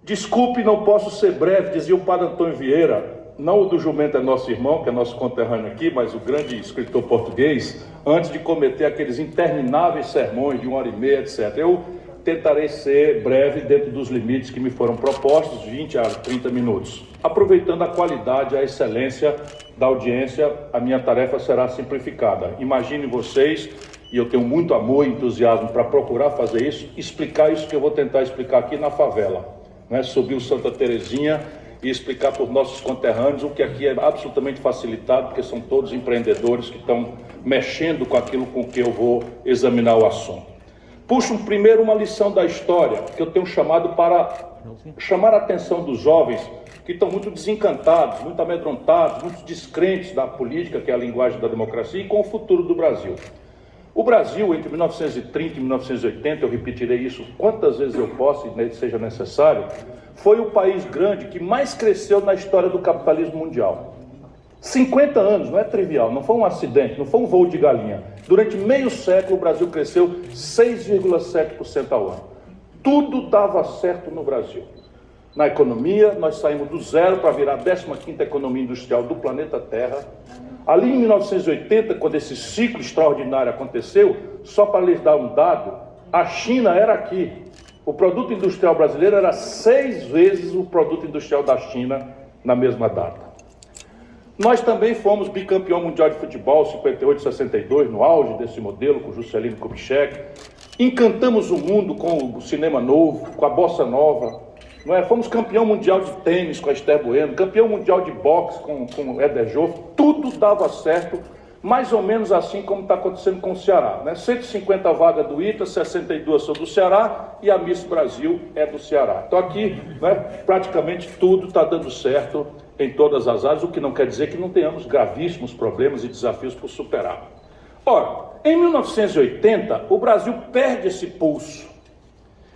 Desculpe, não posso ser breve, dizia o padre Antônio Vieira, não o do jumento é nosso irmão, que é nosso conterrâneo aqui, mas o grande escritor português, antes de cometer aqueles intermináveis sermões de 1h30, etc. Eu tentarei ser breve dentro dos limites que me foram propostos, 20 a 30 minutos. Aproveitando a qualidade, a excelência da audiência, a minha tarefa será simplificada. Imagine vocês, e eu tenho muito amor e entusiasmo para procurar fazer isso, explicar isso que eu vou tentar explicar aqui na favela, né? Subir o Santa Terezinha e explicar para os nossos conterrâneos o que aqui é absolutamente facilitado, porque são todos empreendedores que estão mexendo com aquilo com que eu vou examinar o assunto. Puxo primeiro uma lição da história, que eu tenho chamado para chamar a atenção dos jovens que estão muito desencantados, muito amedrontados, muito descrentes da política, que é a linguagem da democracia, e com o futuro do Brasil. O Brasil, entre 1930 e 1980, eu repetirei isso quantas vezes eu posso e seja necessário, foi o país grande que mais cresceu na história do capitalismo mundial. 50 anos, não é trivial, não foi um acidente, não foi um voo de galinha. Durante meio século o Brasil cresceu 6,7% ao ano. Tudo dava certo no Brasil. Na economia, nós saímos do zero para virar a 15ª economia industrial do planeta Terra. Ali em 1980, quando esse ciclo extraordinário aconteceu, só para lhes dar um dado, a China era aqui. O produto industrial brasileiro era 6 vezes o produto industrial da China na mesma data. Nós também fomos bicampeão mundial de futebol, 58 e 62, no auge desse modelo, com Juscelino Kubitschek. Encantamos o mundo com o cinema novo, com a bossa nova. Não é? Fomos campeão mundial de tênis com a Esther Bueno, campeão mundial de boxe com o Éder Joffre. Tudo dava certo, mais ou menos assim como está acontecendo com o Ceará, né? 150 vagas do ITA, 62 são do Ceará e a Miss Brasil é do Ceará. Então aqui, né, praticamente tudo está dando certo em todas as áreas, o que não quer dizer que não tenhamos gravíssimos problemas e desafios por superar. Ora, em 1980, o Brasil perde esse pulso.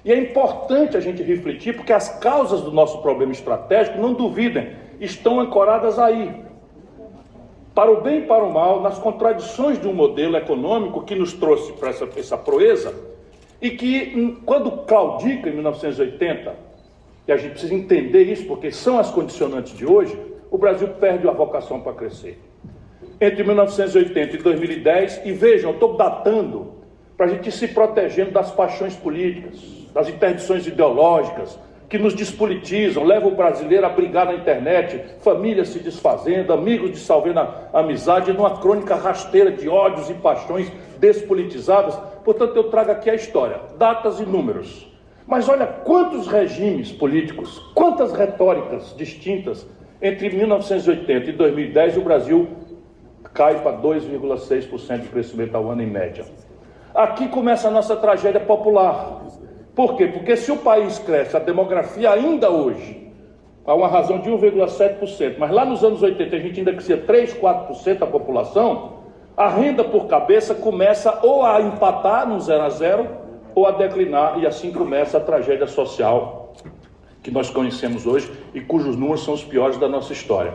E é importante a gente refletir, porque as causas do nosso problema estratégico, não duvidem, estão ancoradas aí. Para o bem e para o mal, nas contradições de um modelo econômico que nos trouxe para essa proeza, e que, quando claudica em 1980, e a gente precisa entender isso, porque são as condicionantes de hoje, o Brasil perde a vocação para crescer. Entre 1980 e 2010, e vejam, eu estou datando para a gente ir se protegendo das paixões políticas, das interdições ideológicas, que nos despolitizam, levam o brasileiro a brigar na internet, famílias se desfazendo, amigos dissolvendo a amizade, numa crônica rasteira de ódios e paixões despolitizadas. Portanto, eu trago aqui a história, datas e números. Mas olha quantos regimes políticos, quantas retóricas distintas entre 1980 e 2010 o Brasil cai para 2,6% de crescimento ao ano em média. Aqui começa a nossa tragédia popular. Por quê? Porque se o país cresce, a demografia ainda hoje, há uma razão de 1,7%, mas lá nos anos 80 a gente ainda crescia 3, 4% da população, a renda por cabeça começa ou a empatar no 0 a 0 ou a declinar, e assim começa a tragédia social que nós conhecemos hoje e cujos números são os piores da nossa história.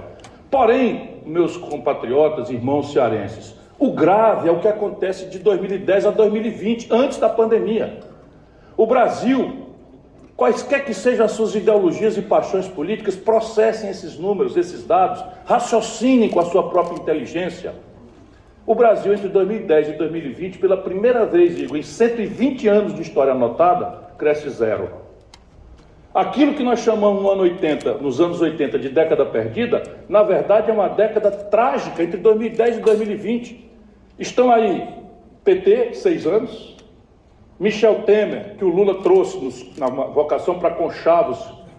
Porém, meus compatriotas, irmãos cearenses, o grave é o que acontece de 2010 a 2020, antes da pandemia. O Brasil, quaisquer que sejam as suas ideologias e paixões políticas, processem esses números, esses dados, raciocinem com a sua própria inteligência. O Brasil, entre 2010 e 2020, pela primeira vez, digo, em 120 anos de história anotada, cresce zero. Aquilo que nós chamamos nos anos 80 de década perdida, na verdade é uma década trágica entre 2010 e 2020. Estão aí PT, 6 anos, Michel Temer, que o Lula trouxe na vocação para conchavos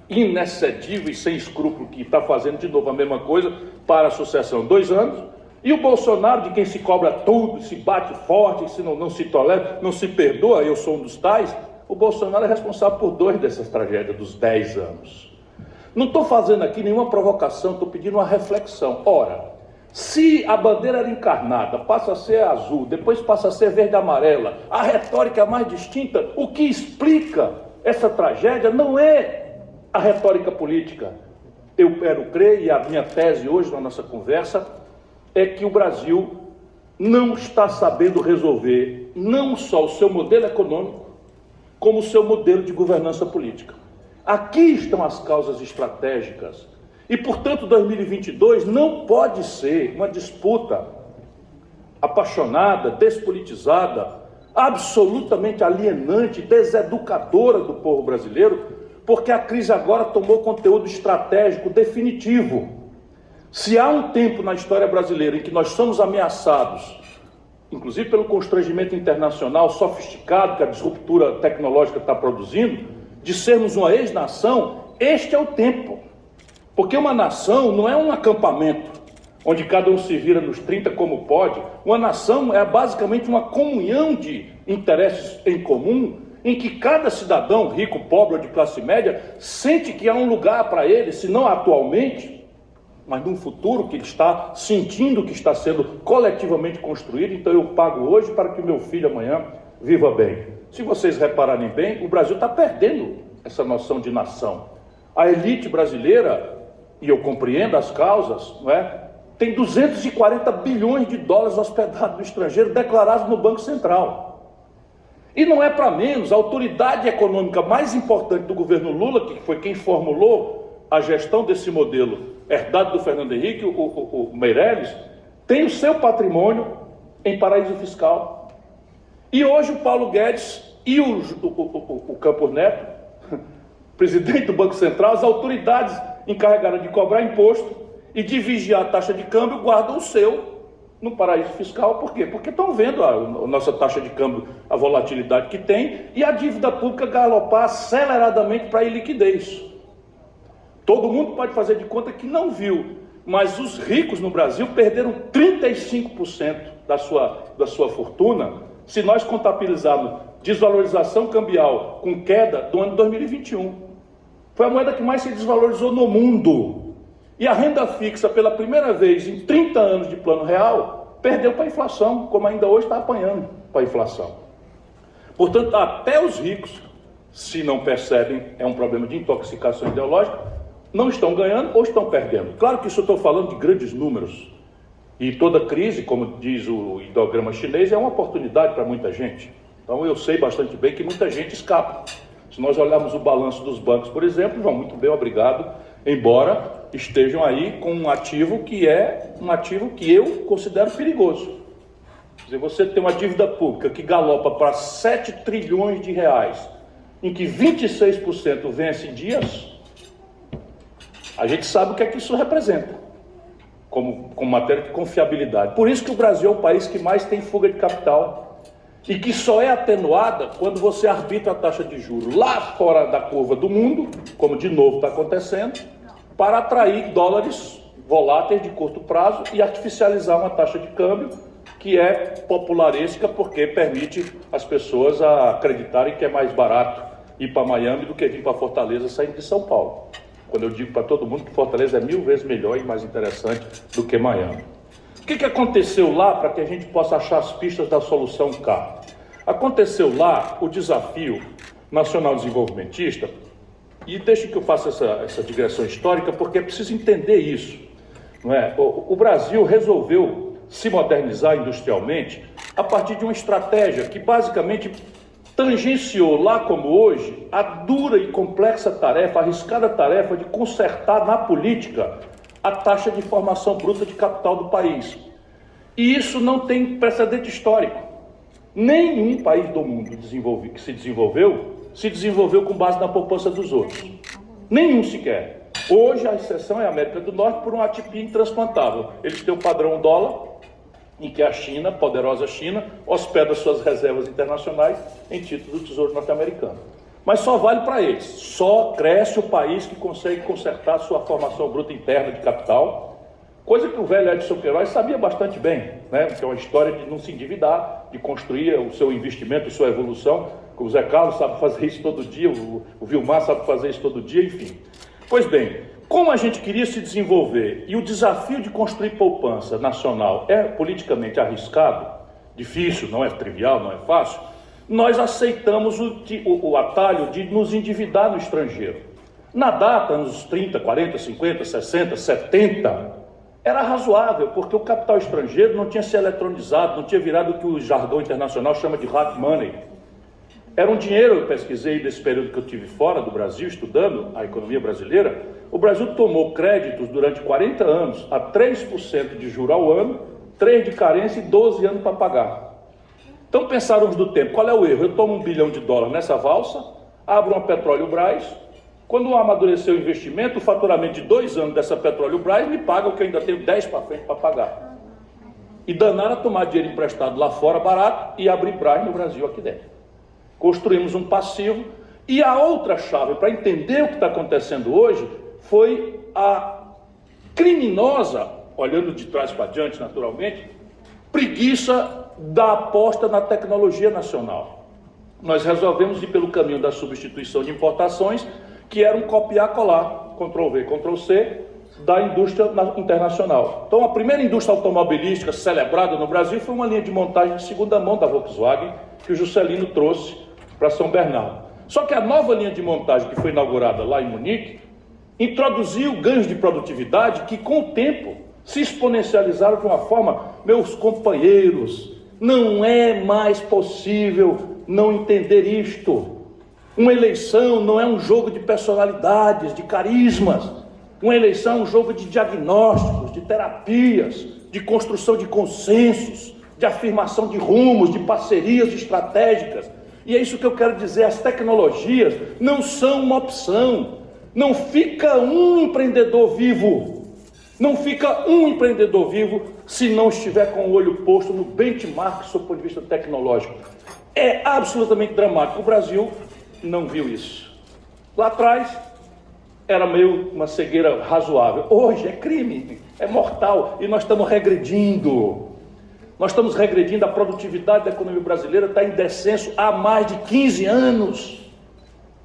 inexcedíveis, sem escrúpulo, que está fazendo de novo a mesma coisa para a sucessão, 2 anos, e o Bolsonaro, de quem se cobra tudo, se bate forte, se não se tolera, não se perdoa, eu sou um dos tais. O Bolsonaro é responsável por 2 dessas tragédias dos 10 anos. Não estou fazendo aqui nenhuma provocação, estou pedindo uma reflexão. Ora, se a bandeira era encarnada, passa a ser azul, depois passa a ser verde e amarela, a retórica é mais distinta, o que explica essa tragédia não é a retórica política. Eu quero crer, e a minha tese hoje na nossa conversa, é que o Brasil não está sabendo resolver não só o seu modelo econômico, como o seu modelo de governança política. Aqui estão as causas estratégicas. E, portanto, 2022 não pode ser uma disputa apaixonada, despolitizada, absolutamente alienante, deseducadora do povo brasileiro, porque a crise agora tomou conteúdo estratégico definitivo. Se há um tempo na história brasileira em que nós somos ameaçados, inclusive pelo constrangimento internacional sofisticado que a disruptura tecnológica está produzindo, de sermos uma ex-nação, este é o tempo. Porque uma nação não é um acampamento, onde cada um se vira nos 30 como pode. Uma nação é basicamente uma comunhão de interesses em comum, em que cada cidadão, rico, pobre ou de classe média, sente que há um lugar para ele, se não atualmente, mas num futuro que ele está sentindo que está sendo coletivamente construído. Então eu pago hoje para que o meu filho amanhã viva bem. Se vocês repararem bem, o Brasil está perdendo essa noção de nação. A elite brasileira, e eu compreendo as causas, não é? Tem 240 bilhões de dólares hospedados no estrangeiro, declarados no Banco Central. E não é para menos, a autoridade econômica mais importante do governo Lula, que foi quem formulou a gestão desse modelo herdado do Fernando Henrique, o Meirelles, tem o seu patrimônio em paraíso fiscal. E hoje o Paulo Guedes e o Campos Neto, presidente do Banco Central, as autoridades encarregadas de cobrar imposto e de vigiar a taxa de câmbio, guardam o seu no paraíso fiscal. Por quê? Porque estão vendo a nossa taxa de câmbio, a volatilidade que tem, e a dívida pública galopar aceleradamente para a iliquidez. Todo mundo pode fazer de conta que não viu, mas os ricos no Brasil perderam 35% da sua fortuna, se nós contabilizarmos desvalorização cambial com queda do ano 2021. Foi a moeda que mais se desvalorizou no mundo. E a renda fixa, pela primeira vez em 30 anos de plano real, perdeu para a inflação, como ainda hoje está apanhando para a inflação. Portanto, até os ricos, se não percebem, é um problema de intoxicação ideológica, não estão ganhando ou estão perdendo. Claro que isso eu estou falando de grandes números. E toda crise, como diz o ideograma chinês, é uma oportunidade para muita gente. Então eu sei bastante bem que muita gente escapa. Se nós olharmos o balanço dos bancos, por exemplo, vão muito bem, obrigado, embora estejam aí com um ativo que é um ativo que eu considero perigoso. Quer dizer, você tem uma dívida pública que galopa para 7 trilhões de reais, em que 26% vence em dias, a gente sabe o que é que isso representa, como matéria de confiabilidade. Por isso que o Brasil é o país que mais tem fuga de capital, e que só é atenuada quando você arbitra a taxa de juros lá fora da curva do mundo, como de novo está acontecendo, para atrair dólares voláteis de curto prazo e artificializar uma taxa de câmbio que é popularesca, porque permite as pessoas acreditarem que é mais barato ir para Miami do que vir para Fortaleza saindo de São Paulo. Quando eu digo para todo mundo que Fortaleza é 1000 vezes melhor e mais interessante do que Miami. O que aconteceu lá para que a gente possa achar as pistas da solução cá? Aconteceu lá o desafio nacional desenvolvimentista, e deixe que eu faça essa digressão histórica, porque é preciso entender isso. Não é? O Brasil resolveu se modernizar industrialmente a partir de uma estratégia que basicamente tangenciou lá como hoje a dura e complexa tarefa, a arriscada tarefa de consertar na política a taxa de formação bruta de capital do país. E isso não tem precedente histórico. Nenhum país do mundo que se desenvolveu com base na poupança dos outros. Nenhum sequer. Hoje a exceção é a América do Norte por uma atipia intransplantável. Eles têm o padrão dólar, em que a China, poderosa China, hospeda suas reservas internacionais em título do Tesouro norte-americano. Mas só vale para eles. Só cresce o país que consegue consertar sua formação bruta interna de capital, coisa que o velho Edson Queiroz sabia bastante bem, né? Que é uma história de não se endividar, de construir o seu investimento, sua evolução. O Zé Carlos sabe fazer isso todo dia, o Vilmar sabe fazer isso todo dia, enfim. Pois bem, como a gente queria se desenvolver e o desafio de construir poupança nacional é politicamente arriscado, difícil, não é trivial, não é fácil, nós aceitamos o atalho de nos endividar no estrangeiro. Na data, nos 30, 40, 50, 60, 70, era razoável, porque o capital estrangeiro não tinha se eletronizado, não tinha virado o que o jargão internacional chama de hard money. Era um dinheiro, eu pesquisei nesse período que eu tive fora do Brasil, estudando a economia brasileira. O Brasil tomou créditos durante 40 anos a 3% de juros ao ano, 3 de carência e 12 anos para pagar. Então pensaram do tempo, qual é o erro? Eu tomo $1 bilhão nessa valsa, abro uma Petróleo-Brás, quando amadurecer o investimento, o faturamento de 2 anos dessa Petróleo-Brás me paga o que eu ainda tenho 10 para frente para pagar. E danaram a tomar dinheiro emprestado lá fora barato e abrir Brás no Brasil aqui dentro. Construímos um passivo. E a outra chave para entender o que está acontecendo hoje foi a criminosa, olhando de trás para diante naturalmente, preguiça da aposta na tecnologia nacional. Nós resolvemos ir pelo caminho da substituição de importações, que era um copiar-colar, Ctrl-V, Ctrl-C, da indústria internacional. Então a primeira indústria automobilística celebrada no Brasil foi uma linha de montagem de segunda mão da Volkswagen, que o Juscelino trouxe para São Bernardo. Só que a nova linha de montagem que foi inaugurada lá em Munique, introduziu ganhos de produtividade que com o tempo se exponencializaram de uma forma, meus companheiros, não é mais possível não entender isto. Uma eleição não é um jogo de personalidades, de carismas. Uma eleição é um jogo de diagnósticos, de terapias, de construção de consensos, de afirmação de rumos, de parcerias estratégicas. E é isso que eu quero dizer, as tecnologias não são uma opção. Não fica um empreendedor vivo, não fica um empreendedor vivo se não estiver com o olho posto no benchmark do ponto de vista tecnológico. É absolutamente dramático. O Brasil não viu isso. Lá atrás era meio uma cegueira razoável. Hoje é crime, é mortal e nós estamos regredindo. Nós estamos regredindo, a produtividade da economia brasileira está em descenso há mais de 15 anos.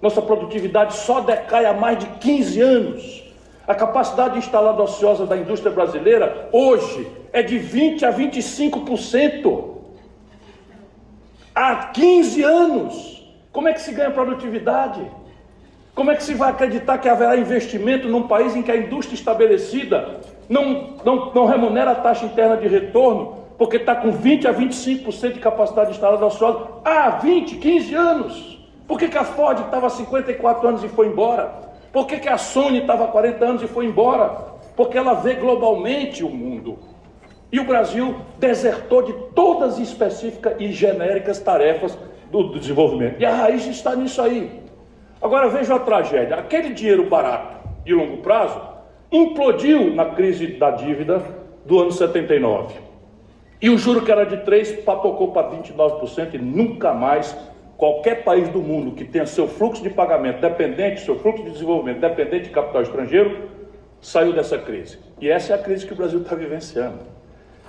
Nossa produtividade só decai há mais de 15 anos. A capacidade instalada ociosa da indústria brasileira hoje é de 20% a 25%. Há 15 anos. Como é que se ganha produtividade? Como é que se vai acreditar que haverá investimento num país em que a indústria estabelecida não remunera a taxa interna de retorno, porque está com 20% a 25% de capacidade instalada ociosa há 20, 15 anos? Por que a Ford estava há 54 anos e foi embora? Por que a Sony estava há 40 anos e foi embora? Porque ela vê globalmente o mundo. E o Brasil desertou de todas as específicas e genéricas tarefas do desenvolvimento. E a raiz está nisso aí. Agora veja a tragédia. Aquele dinheiro barato de longo prazo implodiu na crise da dívida do ano 79. E o juro que era de 3% papocou para 29% e nunca mais qualquer país do mundo que tenha seu fluxo de pagamento dependente, seu fluxo de desenvolvimento dependente de capital estrangeiro, saiu dessa crise. E essa é a crise que o Brasil está vivenciando.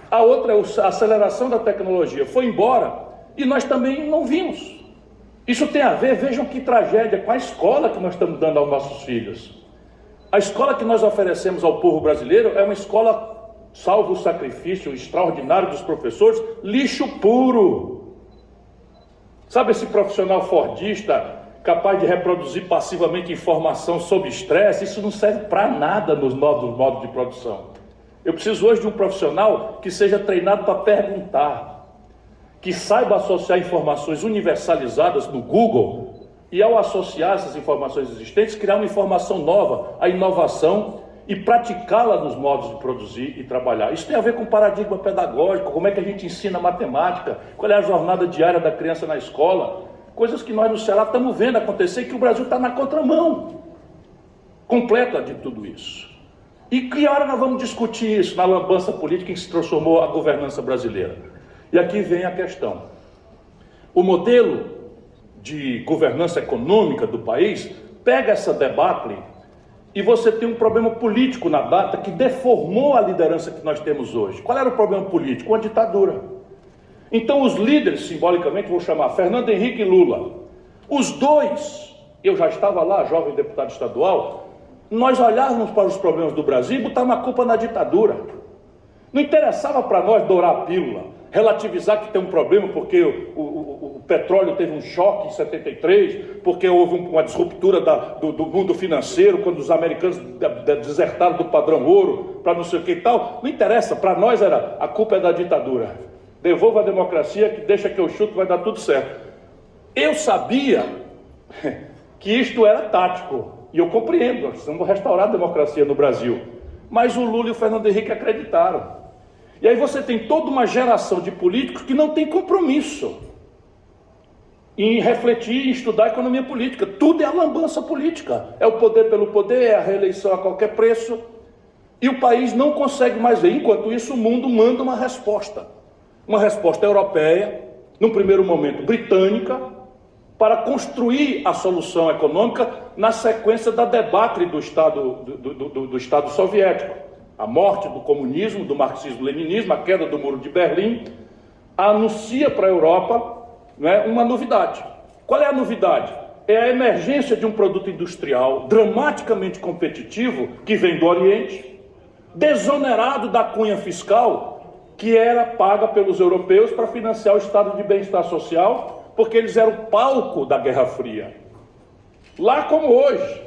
A outra é a aceleração da tecnologia. Foi embora e nós também não vimos. Isso tem a ver, vejam que tragédia, com a escola que nós estamos dando aos nossos filhos. A escola que nós oferecemos ao povo brasileiro é uma escola, salvo o sacrifício extraordinário dos professores, lixo puro. Sabe esse profissional fordista capaz de reproduzir passivamente informação sob estresse? Isso não serve para nada nos novos modos de produção. Eu preciso hoje de um profissional que seja treinado para perguntar, que saiba associar informações universalizadas no Google e, ao associar essas informações existentes, criar uma informação nova, a inovação, e praticá-la nos modos de produzir e trabalhar. Isso tem a ver com paradigma pedagógico, como é que a gente ensina matemática, qual é a jornada diária da criança na escola, coisas que nós no Ceará estamos vendo acontecer e que o Brasil está na contramão completa de tudo isso. E que hora nós vamos discutir isso na lambança política em que se transformou a governança brasileira? E aqui vem a questão. O modelo de governança econômica do país pega essa debacle e você tem um problema político na data que deformou a liderança que nós temos hoje. Qual era o problema político? Uma ditadura. Então os líderes, simbolicamente, vou chamar Fernando Henrique e Lula. Os dois, eu já estava lá, jovem deputado estadual, nós olhávamos para os problemas do Brasil e botávamos a culpa na ditadura. Não interessava para nós dourar a pílula, relativizar que tem um problema porque o petróleo teve um choque em 73, porque houve uma disruptura do mundo financeiro, quando os americanos desertaram do padrão ouro, para não sei o que e tal. Não interessa, para nós a culpa é da ditadura. Devolva a democracia, que deixa que eu chuto, vai dar tudo certo. Eu sabia que isto era tático, e eu compreendo, nós precisamos restaurar a democracia no Brasil, mas o Lula e o Fernando Henrique acreditaram. E aí você tem toda uma geração de políticos que não tem compromisso em refletir, em estudar a economia política. Tudo é a lambança política, é o poder pelo poder, é a reeleição a qualquer preço, e o país não consegue mais ver. Enquanto isso, o mundo manda uma resposta europeia, num primeiro momento britânica, para construir a solução econômica na sequência da debacle do Estado soviético. A morte do comunismo, do marxismo-leninismo, a queda do Muro de Berlim, anuncia para a Europa, né, uma novidade. Qual é a novidade? É a emergência de um produto industrial dramaticamente competitivo que vem do Oriente, desonerado da cunha fiscal que era paga pelos europeus para financiar o estado de bem-estar social, porque eles eram palco da Guerra Fria. Lá como hoje.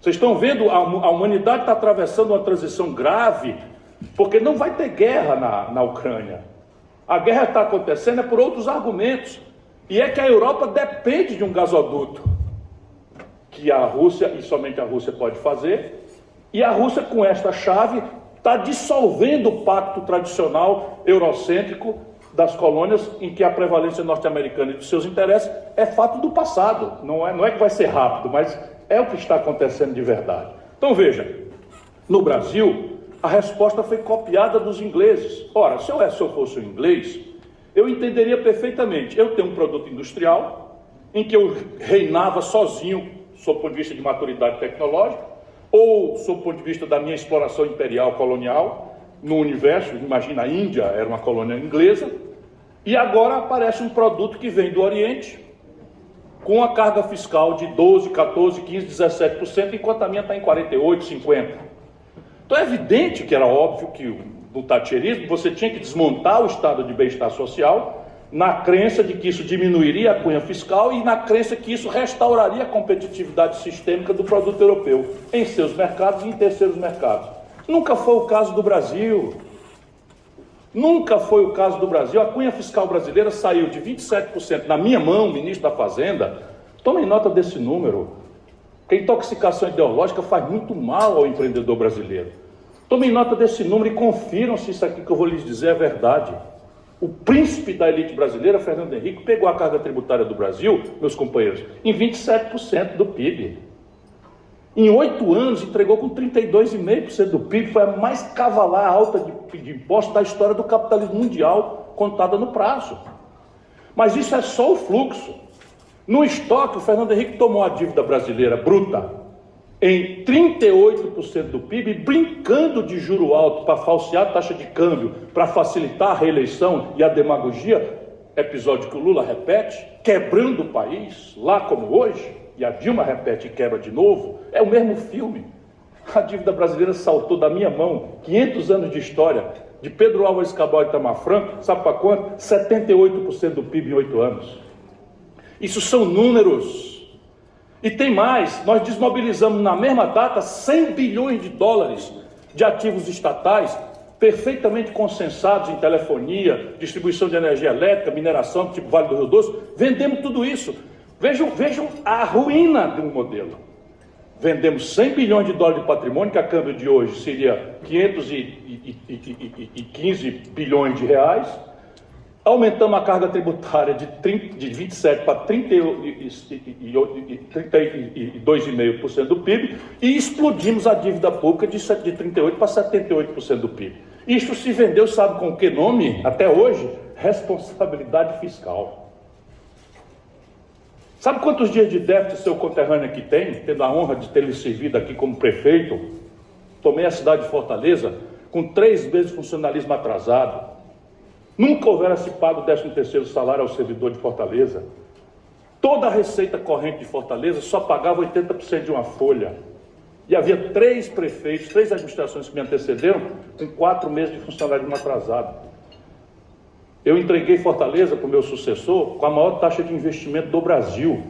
Vocês estão vendo, a humanidade está atravessando uma transição grave, porque não vai ter guerra na Ucrânia. A guerra está acontecendo por outros argumentos. E é que a Europa depende de um gasoduto, que a Rússia, e somente a Rússia pode fazer, e a Rússia, com esta chave, está dissolvendo o pacto tradicional eurocêntrico das colônias, em que a prevalência norte-americana e dos seus interesses é fato do passado. Não é que vai ser rápido, mas é o que está acontecendo de verdade. Então veja, no Brasil, a resposta foi copiada dos ingleses. Ora, se eu fosse um inglês, eu entenderia perfeitamente. Eu tenho um produto industrial, em que eu reinava sozinho, sob o ponto de vista de maturidade tecnológica, ou sob o ponto de vista da minha exploração imperial colonial, no universo. Imagina, a Índia era uma colônia inglesa, e agora aparece um produto que vem do Oriente, com a carga fiscal de 12%, 14%, 15%, 17%, enquanto a minha está em 48%, 50%. Então é evidente que era óbvio que no thatcherismo você tinha que desmontar o estado de bem-estar social, na crença de que isso diminuiria a cunha fiscal e na crença que isso restauraria a competitividade sistêmica do produto europeu em seus mercados e em terceiros mercados. Nunca foi o caso do Brasil. Nunca foi o caso do Brasil. A cunha fiscal brasileira saiu de 27% na minha mão, ministro da Fazenda. Tomem nota desse número, que a intoxicação ideológica faz muito mal ao empreendedor brasileiro. Tomem nota desse número e confiram se isso aqui que eu vou lhes dizer é verdade. O príncipe da elite brasileira, Fernando Henrique, pegou a carga tributária do Brasil, meus companheiros, em 27% do PIB. Em 8 anos, entregou com 32,5% do PIB, foi a mais cavalar alta de impostos da história do capitalismo mundial, contada no prazo. Mas isso é só o fluxo. No estoque, o Fernando Henrique tomou a dívida brasileira bruta em 38% do PIB, brincando de juro alto para falsear a taxa de câmbio, para facilitar a reeleição e a demagogia, episódio que o Lula repete, quebrando o país, lá como hoje, e a Dilma repete e quebra de novo, é o mesmo filme. A dívida brasileira saltou da minha mão, 500 anos de história, de Pedro Álvares Cabral e Itamar Franco, sabe para quanto? 78% do PIB em 8 anos. Isso são números. E tem mais, nós desmobilizamos na mesma data 100 bilhões de dólares de ativos estatais, perfeitamente consensados em telefonia, distribuição de energia elétrica, mineração, tipo Vale do Rio Doce. Vendemos tudo isso. Vejam a ruína de um modelo. Vendemos 100 bilhões de dólares de patrimônio, que a câmbio de hoje seria 515 bilhões de reais. Aumentamos a carga tributária de 27% para 32,5% do PIB e explodimos a dívida pública de 38% para 78% do PIB. Isto se vendeu, sabe com que nome? Até hoje, responsabilidade fiscal. Sabe quantos dias de déficit seu conterrâneo aqui tem? Tendo a honra de ter lhe servido aqui como prefeito, tomei a cidade de Fortaleza com 3 meses de funcionalismo atrasado. Nunca houvera se pago o 13º salário ao servidor de Fortaleza. Toda a receita corrente de Fortaleza só pagava 80% de uma folha. E havia 3 prefeitos, 3 administrações que me antecederam com 4 meses de funcionalismo atrasado. Eu entreguei Fortaleza para o meu sucessor com a maior taxa de investimento do Brasil.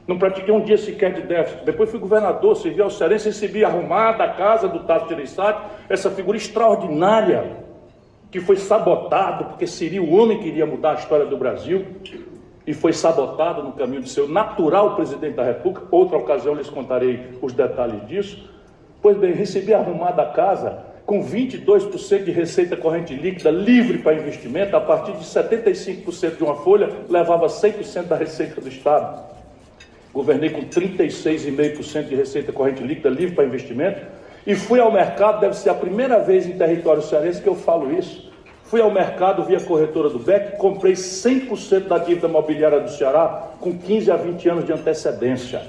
Não pratiquei um dia sequer de déficit. Depois fui governador, servi ao Cearense, recebi arrumada a casa do Tasso Gereissati, essa figura extraordinária, que foi sabotado porque seria o homem que iria mudar a história do Brasil. e foi sabotado no caminho de ser o natural presidente da República, outra ocasião lhes contarei os detalhes disso. Pois bem, recebi arrumada a casa com 22% de receita corrente líquida livre para investimento, a partir de 75% de uma folha, levava 100% da receita do Estado. Governei com 36,5% de receita corrente líquida livre para investimento, e fui ao mercado, deve ser a primeira vez em território cearense que eu falo isso. Fui ao mercado via corretora do BEC, comprei 100% da dívida mobiliária do Ceará com 15 a 20 anos de antecedência.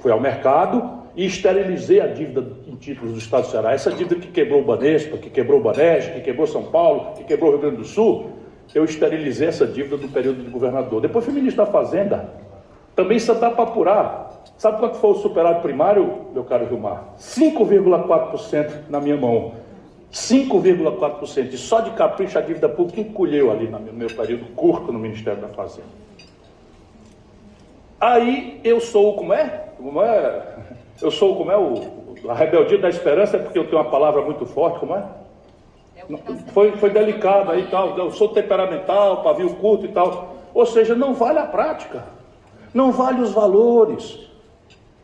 Fui ao mercado e esterilizei a dívida em títulos do Estado do Ceará. Essa dívida que quebrou o Banespa, que quebrou o Banespa, que quebrou São Paulo, que quebrou o Rio Grande do Sul, eu esterilizei essa dívida no período de governador. Depois fui ministro da Fazenda, também em Santa Papurá. Sabe quanto foi o superávit primário, meu caro Gilmar? 5,4% na minha mão. 5,4%. E só de capricho a dívida pública encolheu ali no meu período curto no Ministério da Fazenda. Aí eu sou como é? Eu sou como é a rebeldia da esperança, é porque eu tenho uma palavra muito forte, como é? Foi delicado aí e tal, eu sou temperamental, pavio curto e tal. Ou seja, não vale a prática, não vale os valores,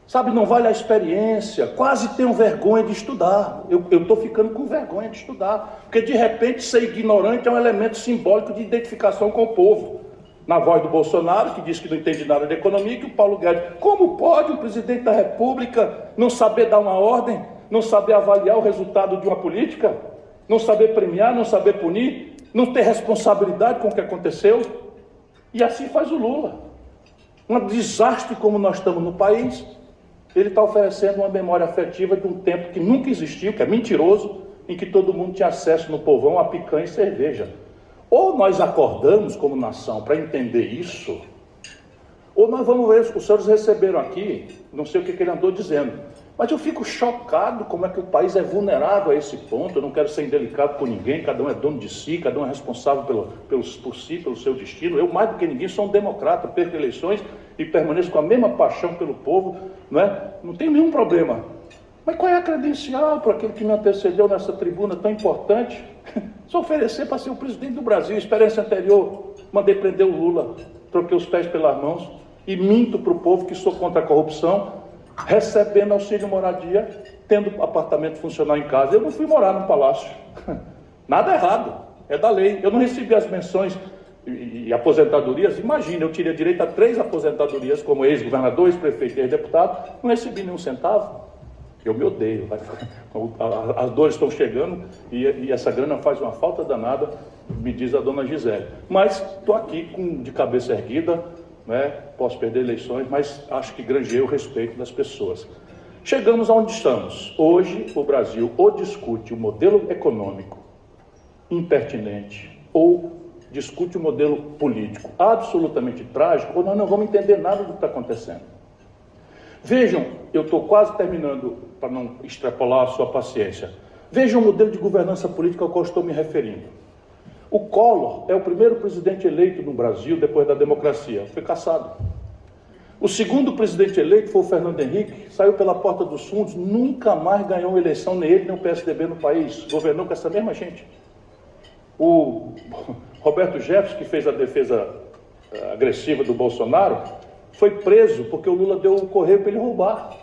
sabe, não vale a experiência. Quase tenho vergonha de estudar, eu estou ficando com vergonha de estudar, porque de repente ser ignorante é um elemento simbólico de identificação com o povo. Na voz do Bolsonaro, que diz que não entende nada de economia, que o Paulo Guedes, como pode um presidente da República não saber dar uma ordem, não saber avaliar o resultado de uma política, não saber premiar, não saber punir, não ter responsabilidade com o que aconteceu? E assim faz o Lula. Um desastre como nós estamos no país, ele está oferecendo uma memória afetiva de um tempo que nunca existiu, que é mentiroso, em que todo mundo tinha acesso no povão a picanha e cerveja. Ou nós acordamos como nação para entender isso, ou nós vamos ver, os senhores receberam aqui, não sei o que ele andou dizendo, mas eu fico chocado como é que o país é vulnerável a esse ponto. Eu não quero ser indelicado com ninguém, cada um é dono de si, cada um é responsável por si, pelo seu destino. Eu, mais do que ninguém, sou um democrata, perco eleições e permaneço com a mesma paixão pelo povo, não tenho nenhum problema. Mas qual é a credencial para aquele que me antecedeu nessa tribuna tão importante? Se oferecer para ser o presidente do Brasil. Experiência anterior, mandei prender o Lula, troquei os pés pelas mãos e minto para o povo que sou contra a corrupção, recebendo auxílio moradia, tendo apartamento funcional em casa. Eu não fui morar no palácio. Nada errado, é da lei. Eu não recebi as menções e aposentadorias. Imagina, eu teria direito a 3 aposentadorias como ex-governador, ex-prefeito e ex-deputado, não recebi nenhum centavo. Eu me odeio, as dores estão chegando e essa grana faz uma falta danada, me diz a dona Gisele. Mas estou aqui de cabeça erguida, posso perder eleições, mas acho que granjeei o respeito das pessoas. Chegamos aonde estamos. Hoje o Brasil ou discute o modelo econômico impertinente ou discute o modelo político absolutamente trágico, ou nós não vamos entender nada do que está acontecendo. Vejam, eu estou quase terminando, para não extrapolar a sua paciência. Vejam o modelo de governança política ao qual estou me referindo. O Collor é o primeiro presidente eleito no Brasil depois da democracia, foi cassado. O segundo presidente eleito foi o Fernando Henrique, saiu pela porta dos fundos, nunca mais ganhou eleição, nem ele nem o PSDB no país, governou com essa mesma gente. O Roberto Jefferson, que fez a defesa agressiva do Bolsonaro, foi preso porque o Lula deu o correio para ele roubar.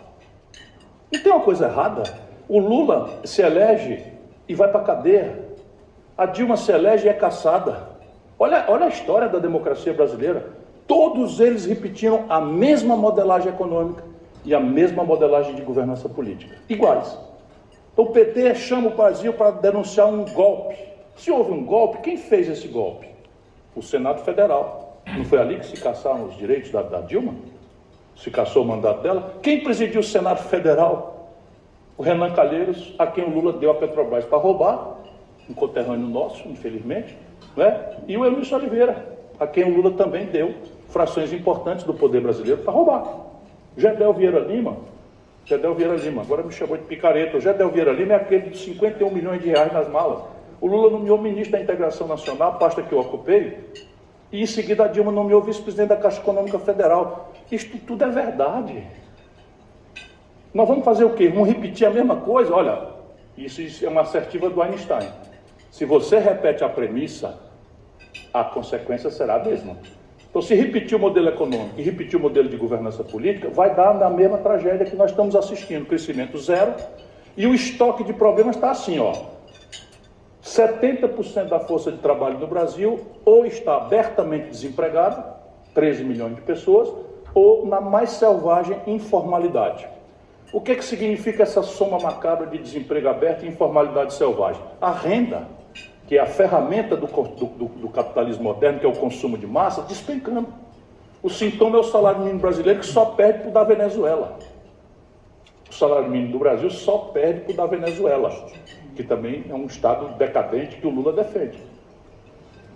Não tem uma coisa errada? O Lula se elege e vai para a cadeia. A Dilma se elege e é cassada. Olha a história da democracia brasileira. Todos eles repetiram a mesma modelagem econômica e a mesma modelagem de governança política. Iguais. Então o PT chama o Brasil para denunciar um golpe. Se houve um golpe, quem fez esse golpe? O Senado Federal. Não foi ali que se caçaram os direitos da Dilma? Se caçou o mandato dela? Quem presidiu o Senado Federal? O Renan Calheiros, a quem o Lula deu a Petrobras para roubar, um conterrâneo nosso, infelizmente, e o Eunício Oliveira, a quem o Lula também deu frações importantes do poder brasileiro para roubar. Gedel Vieira Lima, agora me chamou de picareta. O Gedel Vieira Lima é aquele de 51 milhões de reais nas malas. O Lula nomeou ministro da Integração Nacional, pasta que eu ocupei, e em seguida a Dilma nomeou vice-presidente da Caixa Econômica Federal. Isto tudo é verdade. Nós vamos fazer o quê? Vamos repetir a mesma coisa? Olha, isso é uma assertiva do Einstein. Se você repete a premissa, a consequência será a mesma. Então, se repetir o modelo econômico e repetir o modelo de governança política, vai dar na mesma tragédia que nós estamos assistindo, crescimento zero, e o estoque de problemas está assim, ó. 70% da força de trabalho no Brasil ou está abertamente desempregada, 13 milhões de pessoas, ou na mais selvagem informalidade. O que significa essa soma macabra de desemprego aberto e informalidade selvagem? A renda, que é a ferramenta do capitalismo moderno, que é o consumo de massa, despencando. O sintoma é o salário mínimo brasileiro, que só perde para o da Venezuela. O salário mínimo do Brasil só perde para o da Venezuela, que também é um estado decadente que o Lula defende.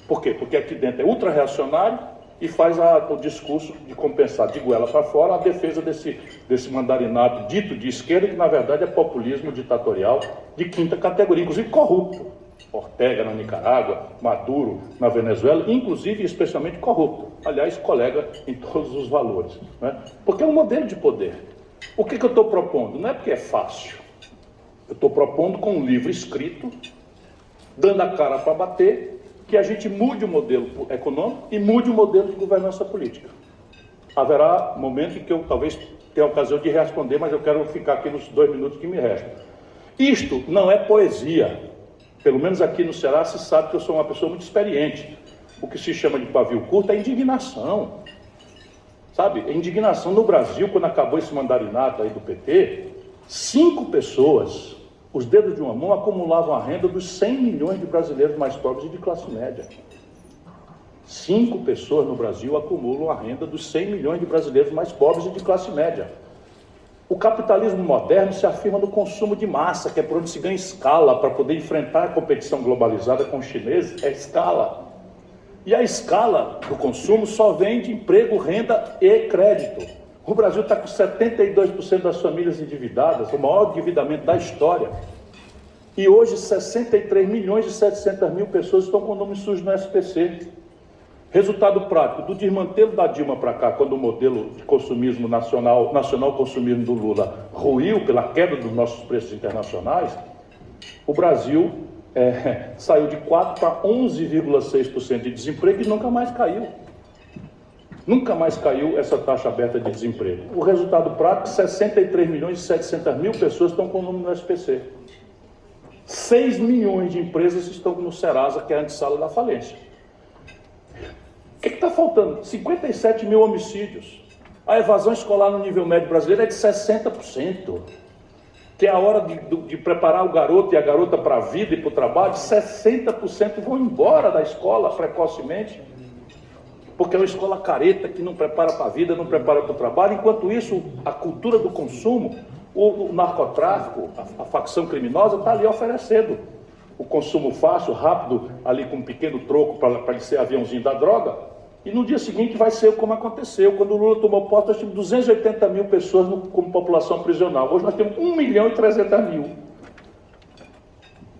Por quê? Porque aqui dentro é ultra-reacionário e faz o discurso de compensar de goela para fora a defesa desse mandarinato dito de esquerda, que na verdade é populismo ditatorial de quinta categoria, inclusive corrupto. Ortega na Nicarágua, Maduro na Venezuela, inclusive especialmente corrupto. Aliás, colega em todos os valores, né? Porque é um modelo de poder. O que eu estou propondo? Não é porque é fácil. Eu estou propondo com um livro escrito, dando a cara para bater, que a gente mude o modelo econômico e mude o modelo de governança política. Haverá momento em que eu talvez tenha a ocasião de responder, mas eu quero ficar aqui nos 2 minutos que me restam. Isto não é poesia. Pelo menos aqui no Ceará se sabe que eu sou uma pessoa muito experiente. O que se chama de pavio curto é indignação. Sabe, a indignação no Brasil, quando acabou esse mandarinato aí do PT, 5 pessoas, os dedos de uma mão, acumulavam a renda dos 100 milhões de brasileiros mais pobres e de classe média. 5 pessoas no Brasil acumulam a renda dos 100 milhões de brasileiros mais pobres e de classe média. O capitalismo moderno se afirma no consumo de massa, que é por onde se ganha escala para poder enfrentar a competição globalizada com os chineses, é escala. E a escala do consumo só vem de emprego, renda e crédito. O Brasil está com 72% das famílias endividadas, o maior endividamento da história. E hoje 63 milhões e 700 mil pessoas estão com o nome sujo no SPC. Resultado prático do desmantelo da Dilma para cá, quando o modelo de consumismo nacional consumismo do Lula ruiu pela queda dos nossos preços internacionais, o Brasil saiu de 4% para 11,6% de desemprego e nunca mais caiu. Nunca mais caiu essa taxa aberta de desemprego. O resultado prático, 63 milhões e 700 mil pessoas estão com o nome no SPC. 6 milhões de empresas estão no Serasa, que é a antessala da falência. O que está faltando? 57 mil homicídios. A evasão escolar no nível médio brasileiro é de 60%. Que é a hora de preparar o garoto e a garota para a vida e para o trabalho, 60% vão embora da escola precocemente. Porque é uma escola careta que não prepara para a vida, não prepara para o trabalho. Enquanto isso, a cultura do consumo, o narcotráfico, a facção criminosa está ali oferecendo o consumo fácil, rápido, ali com um pequeno troco para ser aviãozinho da droga. E no dia seguinte vai ser como aconteceu. Quando o Lula tomou posse, nós tínhamos 280 mil pessoas como população prisional. Hoje nós temos 1 milhão e 300 mil.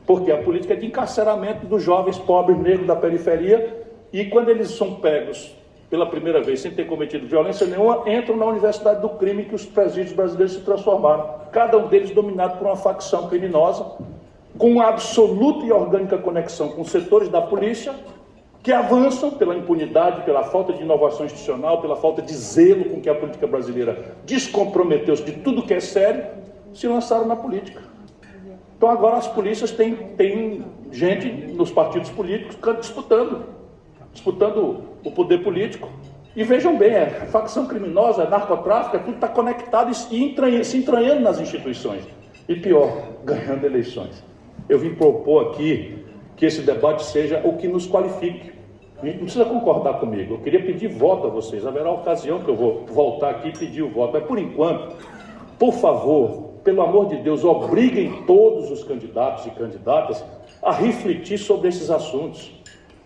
Porque a política é de encarceramento dos jovens pobres negros da periferia. E quando eles são pegos pela primeira vez, sem ter cometido violência nenhuma, entram na universidade do crime que os presídios brasileiros se transformaram. Cada um deles dominado por uma facção criminosa, com uma absoluta e orgânica conexão com setores da polícia, que avançam pela impunidade, pela falta de inovação institucional, pela falta de zelo com que a política brasileira descomprometeu-se de tudo que é sério, se lançaram na política. Então agora as polícias têm gente nos partidos políticos disputando o poder político. E vejam bem, facção criminosa, narcotráfico, tudo está conectado e se entranhando nas instituições. E pior, ganhando eleições. Eu vim propor aqui que esse debate seja o que nos qualifique. A gente não precisa concordar comigo. Eu queria pedir voto a vocês. Haverá ocasião que eu vou voltar aqui e pedir o voto. Mas, por enquanto, por favor, pelo amor de Deus, obriguem todos os candidatos e candidatas a refletir sobre esses assuntos.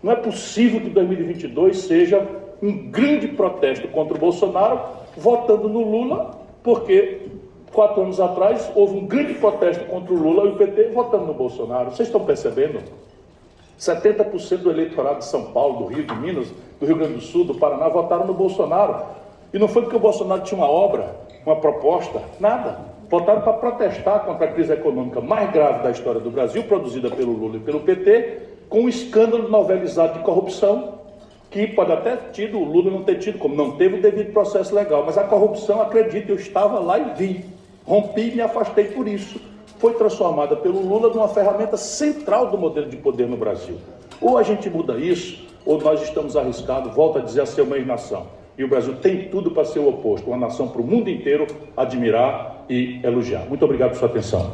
Não é possível que 2022 seja um grande protesto contra o Bolsonaro, votando no Lula, porque 4 anos atrás houve um grande protesto contra o Lula e o PT votando no Bolsonaro. Vocês estão percebendo? 70% do eleitorado de São Paulo, do Rio, de Minas, do Rio Grande do Sul, do Paraná, votaram no Bolsonaro. E não foi porque o Bolsonaro tinha uma obra, uma proposta, nada. Votaram para protestar contra a crise econômica mais grave da história do Brasil, produzida pelo Lula e pelo PT, com um escândalo novelizado de corrupção, que pode até tido, o Lula não ter tido, como não teve o devido processo legal, mas a corrupção, acredito, eu estava lá e vi, rompi e me afastei por isso. Foi transformada pelo Lula numa ferramenta central do modelo de poder no Brasil. Ou a gente muda isso, ou nós estamos arriscados, volto a dizer, a ser uma nação. E o Brasil tem tudo para ser o oposto, uma nação para o mundo inteiro admirar e elogiar. Muito obrigado por sua atenção.